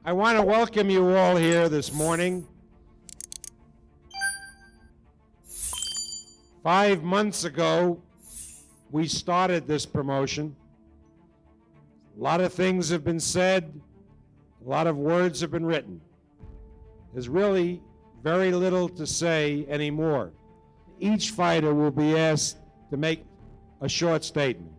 I want to welcome you all here this morning. 5 months ago, we started this promotion. A lot of things have been said. A lot of words have been written. There's really very little to say anymore. Each fighter will be asked to make a short statement.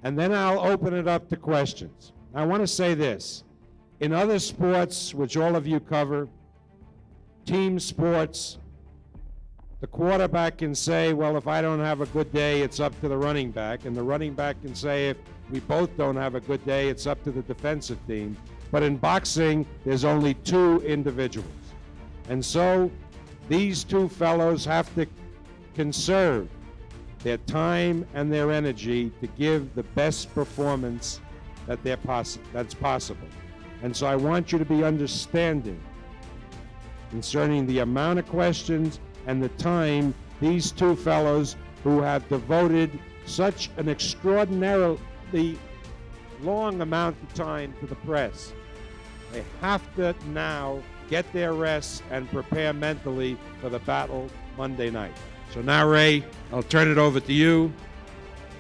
And then I'll open it up to questions. I want to say this. In other sports, which all of you cover, team sports, the quarterback can say, well, if I don't have a good day, it's up to the running back. And the running back can say, if we both don't have a good day, it's up to the defensive team. But in boxing, there's only two individuals. And so these two fellows have to conserve their time and their energy to give the best performance that's possible. And so I want you to be understanding concerning the amount of questions and the time these two fellows who have devoted such an extraordinarily long amount of time to the press. They have to now get their rest and prepare mentally for the battle Monday night. So now, Ray, I'll turn it over to you.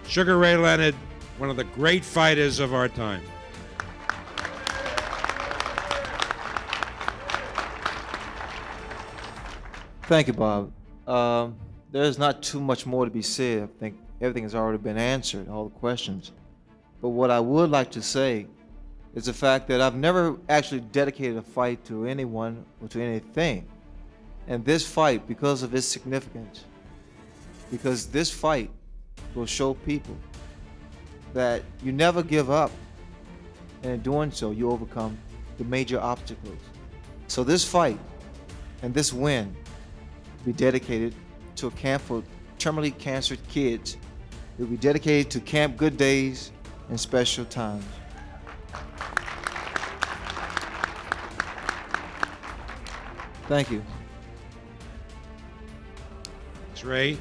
Sugar Ray Leonard, one of the great fighters of our time. Thank you, Bob. There's not too much more to be said. I think everything has already been answered, all the questions. But what I would like to say is the fact that I've never actually dedicated a fight to anyone or to anything. And this fight, because of its significance, because this fight will show people that you never give up, and in doing so, you overcome the major obstacles. So this fight and this win will be dedicated to a camp for terminally cancer kids. It will be dedicated to Camp Good Days and special times. Thank you. Thanks, Ray.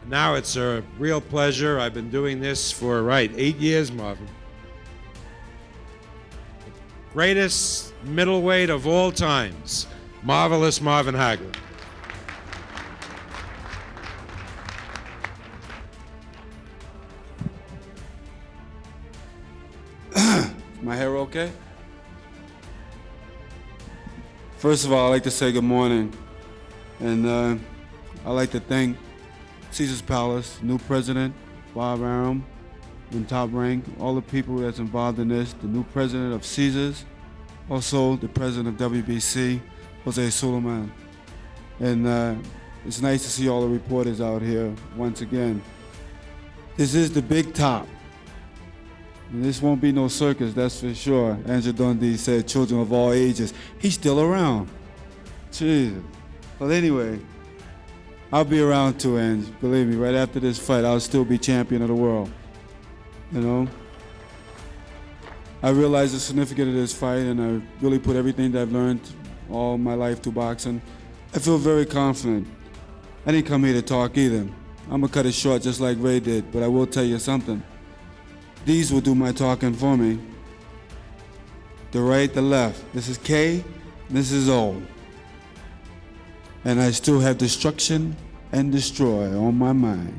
Now it's a real pleasure. I've been doing this for, 8 years, Marvin. Greatest middleweight of all times, marvelous Marvin Hagler. My hair okay? First of all, I'd like to say good morning. And I'd like to thank Caesar's Palace, new president, Bob Arum, in Top Rank, all the people that's involved in this, the new president of Caesars, also the president of WBC, Jose Suleiman. And it's nice to see all the reporters out here once again. This is the big top. And this won't be no circus, that's for sure. Andrew Dundee said children of all ages. He's still around. Jesus. But anyway, I'll be around too, Ange. Believe me, right after this fight, I'll still be champion of the world. You know? I realize the significance of this fight, and I really put everything that I've learned all my life to boxing. I feel very confident. I didn't come here to talk either. I'm gonna cut it short just like Ray did, but I will tell you something. These will do my talking for me. The right, the left. This is K, this is O. And I still have destruction and destroy on my mind.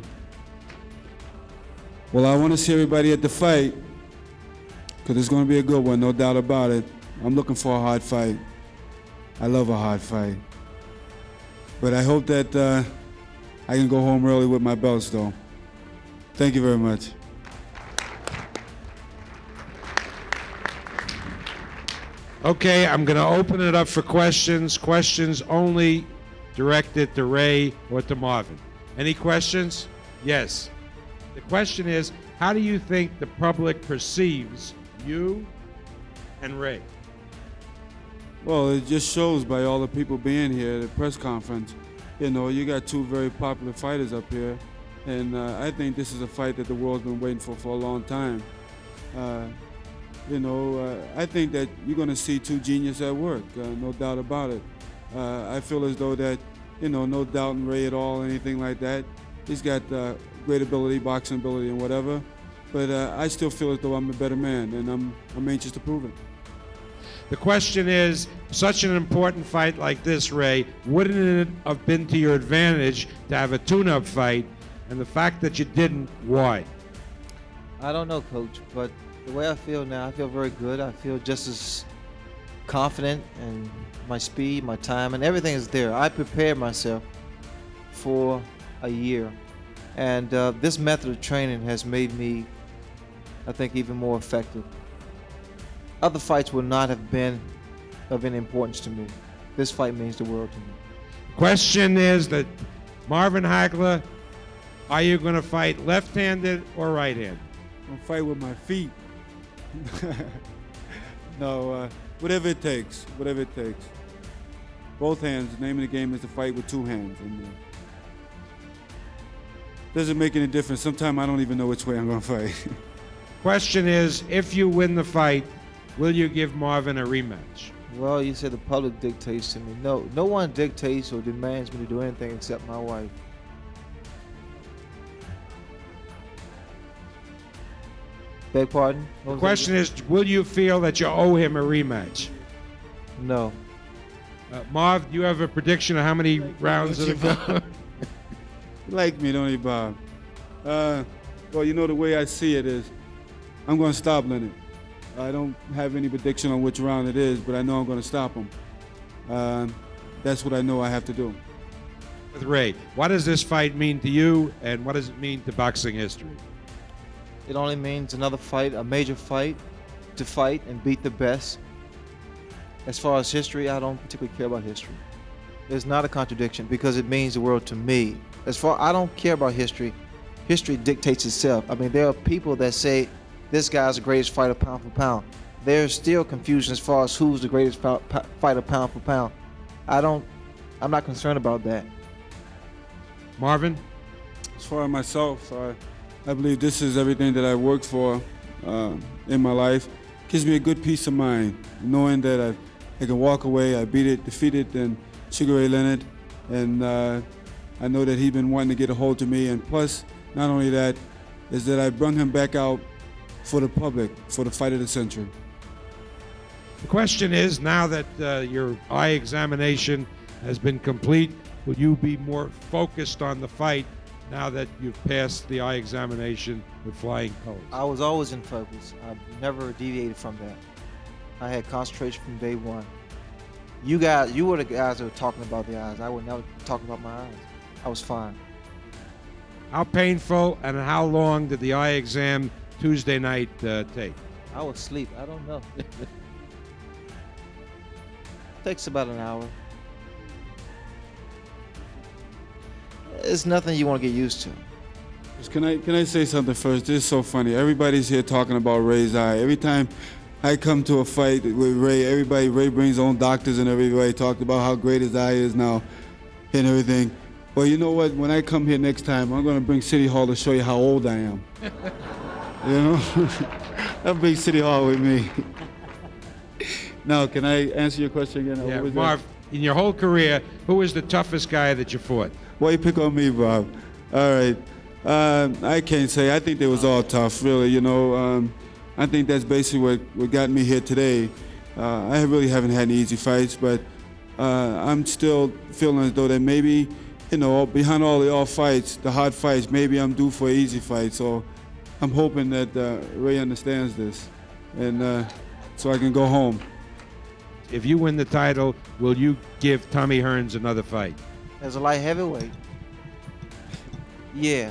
Well, I want to see everybody at the fight, because it's going to be a good one, no doubt about it. I'm looking for a hard fight. I love a hard fight. But I hope that I can go home early with my belts, though. Thank you very much. Okay, I'm going to open it up for questions. Questions only directed to Ray or to Marvin. Any questions? Yes. The question is, how do you think the public perceives you and Ray? Well, it just shows by all the people being here at the press conference. You know, you got two very popular fighters up here, and I think this is a fight that the world's been waiting for a long time. I think that you're going to see two geniuses at work, no doubt about it. I feel as though that, no doubt in Ray at all, anything like that. He's got great ability, boxing ability and whatever, but I still feel as though I'm a better man, and I'm anxious to prove it. The question is, such an important fight like this, Ray, wouldn't it have been to your advantage to have a tune-up fight? And the fact that you didn't, why? I don't know, Coach, but the way I feel now, I feel very good. I feel just as confident in my speed, my time, and everything is there. I prepared myself for a year, and this method of training has made me, I think, even more effective. Other fights would not have been of any importance to me. This fight means the world to me. Question is that Marvin Hagler, are you going to fight left-handed or right-handed? I'm fight with my feet. No, whatever it takes, whatever it takes. Both hands. The name of the game is to fight with two hands. And doesn't make any difference. Sometimes I don't even know which way I'm going to fight. Question is, if you win the fight, will you give Marvin a rematch? Well, you said the public dictates to me. No, no one dictates or demands me to do anything except my wife. Beg pardon? The question is, will you feel that you owe him a rematch? No. Marv, do you have a prediction of how many rounds it'll go? You like me, don't you, Bob? Well, you know, the way I see it is, I'm going to stop Leonard. I don't have any prediction on which round it is, but I know I'm going to stop him. That's what I know I have to do. With Ray, what does this fight mean to you, and what does it mean to boxing history? It only means another fight, a major fight, to fight and beat the best. As far as history, I don't particularly care about history. It's not a contradiction because it means the world to me. I don't care about history. History dictates itself. I mean, there are people that say this guy's the greatest fighter pound for pound. There's still confusion as far as who's the greatest fighter pound for pound. I'm not concerned about that. Marvin? As far as myself, I believe this is everything that I worked for in my life. Gives me a good peace of mind, knowing that I can walk away. I defeated Sugar Ray Leonard, and I know that he's been wanting to get a hold of me. And plus, not only that, is that I brought him back out for the public for the fight of the century. The question is, now that your eye examination has been complete, will you be more focused on the fight now that you've passed the eye examination with flying colors? I was always in focus. I've never deviated from that. I had concentration from day one. You were the guys that were talking about the eyes. I would never talk about my eyes. I was fine. How painful and how long did the eye exam Tuesday night take? I was asleep. I don't know. Takes about an hour. It's nothing you want to get used to. Can I say something first? This is so funny. Everybody's here talking about Ray's eye. Every time I come to a fight with Ray, Ray brings his own doctors and everybody talked about how great his eye is now and everything. Well, you know what? When I come here next time, I'm going to bring City Hall to show you how old I am. You know? I'll bring City Hall with me. Now, can I answer your question again? Yeah, Marv, in your whole career, who was the toughest guy that you fought? Why you pick on me, Bob? All right. I can't say. I think they was all tough, really. You know, I think that's basically what got me here today. I really haven't had any easy fights, but I'm still feeling as though that maybe, you know, behind all the fights, the hard fights, maybe I'm due for an easy fight. So I'm hoping that Ray understands this, and so I can go home. If you win the title, will you give Tommy Hearns another fight? As a light heavyweight. Yeah.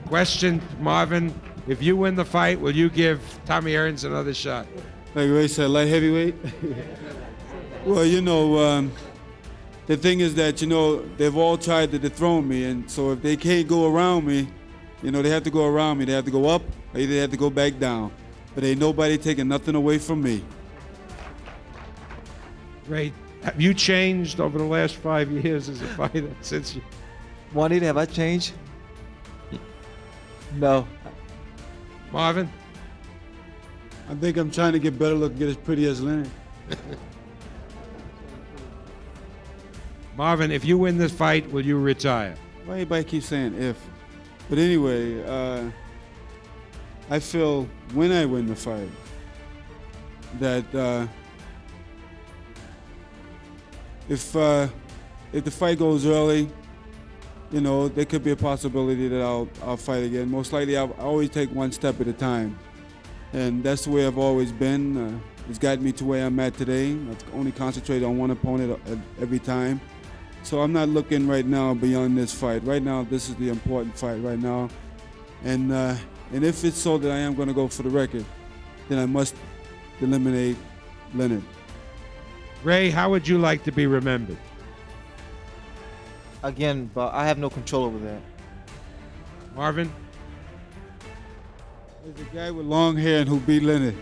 Question, Marvin, if you win the fight, will you give Tommy Hearns another shot? Like Ray said, light heavyweight? Well, you know, the thing is that, you know, they've all tried to dethrone me, and so if they can't go around me, you know, they have to go around me. They have to go up, or they have to go back down. But ain't nobody taking nothing away from me. Ray, have you changed over the last 5 years as a fighter since you... Juanita, have I changed? No. Marvin? I think I'm trying to get better looking, get as pretty as Leonard. Marvin, if you win this fight, will you retire? Why everybody keep saying if? But anyway, I feel when I win the fight, that if the fight goes early, you know, there could be a possibility that I'll fight again. Most likely, I always take one step at a time, and that's the way I've always been. It's gotten me to where I'm at today. I've only concentrated on one opponent every time, so I'm not looking right now beyond this fight. Right now, this is the important fight right now, and if it's so that I am going to go for the record, then I must eliminate Leonard. Ray, how would you like to be remembered? Again, but I have no control over that. Marvin? There's a guy with long hair and who beat Leonard.